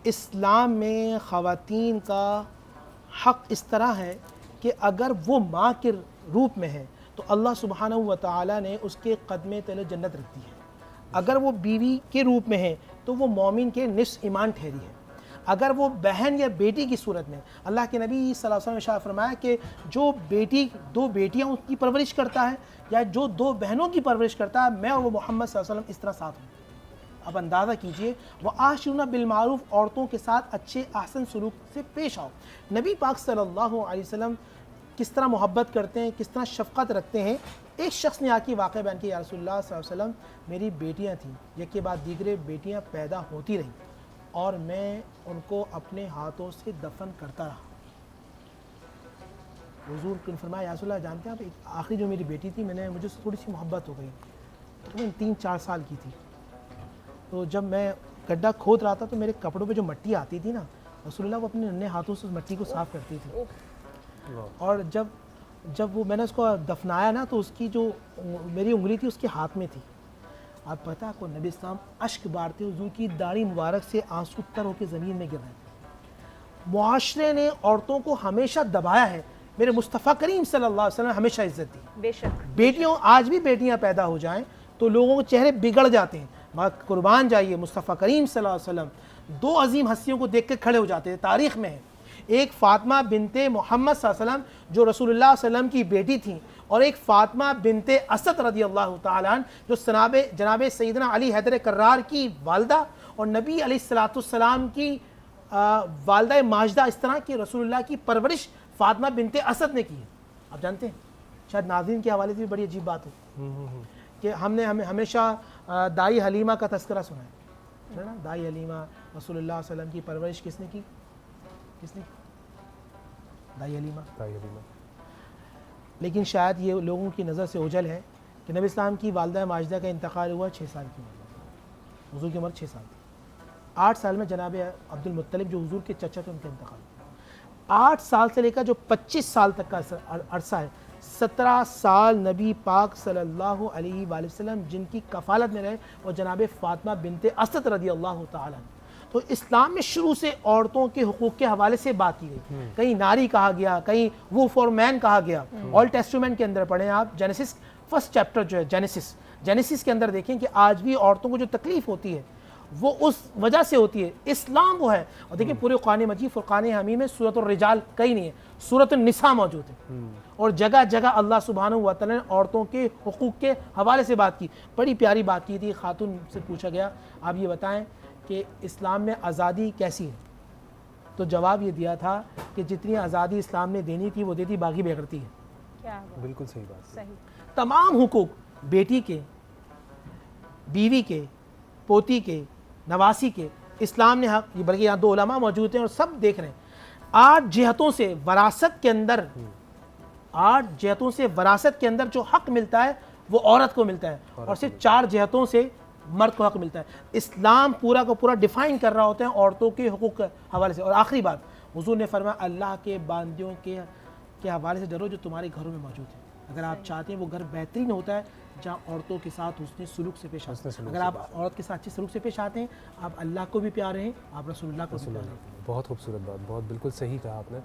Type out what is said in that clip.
اسلام میں خواتین کا حق اس طرح ہے کہ اگر وہ ماں کے روپ میں ہے تو اللہ سبحانہ و تعالیٰ نے اس کے قدمے تلے جنت رکھ دی ہے. اگر وہ بیوی کے روپ میں ہے تو وہ مومن کے نصف ایمان ٹھہری ہے. اگر وہ بہن یا بیٹی کی صورت میں، اللہ کے نبی صلی اللہ علیہ وسلم نے ارشاد فرمایا کہ جو بیٹی دو بیٹیاں اس کی پرورش کرتا ہے یا جو دو بہنوں کی پرورش کرتا ہے، میں اور وہ محمد صلی اللہ علیہ وسلم اس طرح ساتھ ہوں. اب اندازہ کیجئے، وَعَاشِرُونَ بِالْمَعْرُوفِ، عورتوں کے ساتھ اچھے احسن سلوک سے پیش آؤ. نبی پاک صلی اللہ علیہ وسلم کس طرح محبت کرتے ہیں، کس طرح شفقت رکھتے ہیں. ایک شخص نے آ کے واقعہ بیان کیا، یا رسول اللہ صلی اللہ علیہ وسلم میری بیٹیاں تھیں، یک کے بعد دیگرے بیٹیاں پیدا ہوتی رہیں اور میں ان کو اپنے ہاتھوں سے دفن کرتا رہا. حضور نے فرمایا یا رسول اللہ جانتے ہیں آپ، آخری جو میری بیٹی تھی مجھے اس سے تھوڑی سی محبت ہو گئی، تو میں 3-4 سال کی تھی. تو جب میں گڈھا کھود رہا تھا تو میرے کپڑوں پہ جو مٹی آتی تھی نا، رسول اللہ وہ اپنے ننھے ہاتھوں سے اس مٹی کو صاف کرتی تھی. اور جب وہ میں نے اس کو دفنایا نا تو اس کی جو میری انگلی تھی اس کے ہاتھ میں تھی. آپ پتہ کو نبی اسلام اشک بارتے حضور کی داڑھی مبارک سے آنسو تر ہو کے زمین میں گر رہے تھے. معاشرے نے عورتوں کو ہمیشہ دبایا ہے، میرے مصطفیٰ کریم صلی اللہ علیہ وسلم نے ہمیشہ عزت دی. بے شک بیٹیوں، آج بھی بیٹیاں پیدا ہو جائیں تو لوگوں کے چہرے بگڑ جاتے ہیں. قربان جائیے، مصطفیٰ کریم صلی اللہ علیہ وسلم 2 عظیم ہستیوں کو دیکھ کے کھڑے ہو جاتے ہیں. تاریخ میں ہے، ایک فاطمہ بنت محمد صلی اللہ علیہ وسلم جو رسول اللہ صلی اللہ علیہ وسلم کی بیٹی تھیں، اور ایک فاطمہ بنت اسد رضی اللہ تعالیٰ عنہ جو جناب سیدنا علی حیدر کرار کی والدہ اور نبی علیہ السلام کی والدہ ماجدہ، اس طرح کی رسول اللہ کی پرورش فاطمہ بنت اسد نے کی ہے. آپ جانتے ہیں، شاید ناظرین کے حوالے سے بھی بڑی عجیب بات ہو کہ ہم نے ہمیشہ دائی حلیمہ کا تذکرہ سنا ہے نا. دائی حلیمہ، رسول اللہ صلی اللہ علیہ وسلم کی پرورش کس نے کی؟ دائی حلیمہ. لیکن شاید یہ لوگوں کی نظر سے اوجھل ہے کہ نبی اسلام کی والدہ ماجدہ کا انتقال ہوا 6 سال کی عمر، حضور کی عمر 6 سال تھی. 8 سال میں جناب عبد المطلب جو حضور کے چچا تھے ان کا انتقال ہوا. 8 سال سے لے کر جو 25 سال تک کا عرصہ ہے، 17 سال نبی پاک صلی اللہ علیہ وآلہ وسلم جن کی کفالت میں رہے وہ جناب فاطمہ بنت اسد رضی اللہ تعالیٰ عنہ. تو اسلام میں شروع سے عورتوں کے حقوق کے حوالے سے بات کی گئی. کہیں ناری کہا گیا، کہیں وہ فور مین کہا گیا. اولڈ ٹیسٹمنٹ کے اندر پڑھیں آپ، جینیسس فرسٹ چیپٹر جو ہے جینیسس کے اندر دیکھیں کہ آج بھی عورتوں کو جو تکلیف ہوتی ہے وہ اس وجہ سے ہوتی ہے. اسلام وہ ہے. اور دیکھیں پورے قرآن مجید فرقان حمید میں سورۃ الرجال کہیں نہیں ہے، سورۃ النساء موجود ہے. اور جگہ جگہ اللہ سبحانہ و تعالی نے عورتوں کے حقوق کے حوالے سے بات کی. بڑی پیاری بات کی تھی. خاتون سے پوچھا گیا آپ یہ بتائیں کہ اسلام میں آزادی کیسی ہے؟ تو جواب یہ دیا تھا کہ جتنی آزادی اسلام نے دینی تھی وہ دیتی، باقی بگڑتی ہے. کیا بالکل صحیح بات. تمام حقوق بیٹی کے، بیوی کے، پوتی کے، نواسی کے اسلام نے حق، بلکہ یہاں 2 علماء موجود ہیں اور سب دیکھ رہے ہیں. 8 جہتوں سے وراثت کے اندر جو حق ملتا ہے وہ عورت کو ملتا ہے، اور صرف 4 جہتوں سے مرد کو حق ملتا ہے. اسلام پورا کا پورا ڈیفائن کر رہا ہوتا ہے عورتوں کے حقوق کے حوالے سے. اور آخری بات، حضور نے فرمایا اللہ کے بندیوں کے حوالے سے ڈرو جو تمہارے گھروں میں موجود ہیں. اگر آپ چاہتے ہیں وہ گھر بہترین ہوتا ہے جہاں عورتوں کے ساتھ حسن سلوک سے پیش آتے ہیں. اگر آپ عورت کے ساتھ اچھے سلوک سے پیش آتے ہیں، آپ اللہ کو بھی پیارے ہیں، آپ رسول اللہ کو بھی پیارے ہیں. بہت خوبصورت بات، بہت بالکل صحیح کہا آپ نے.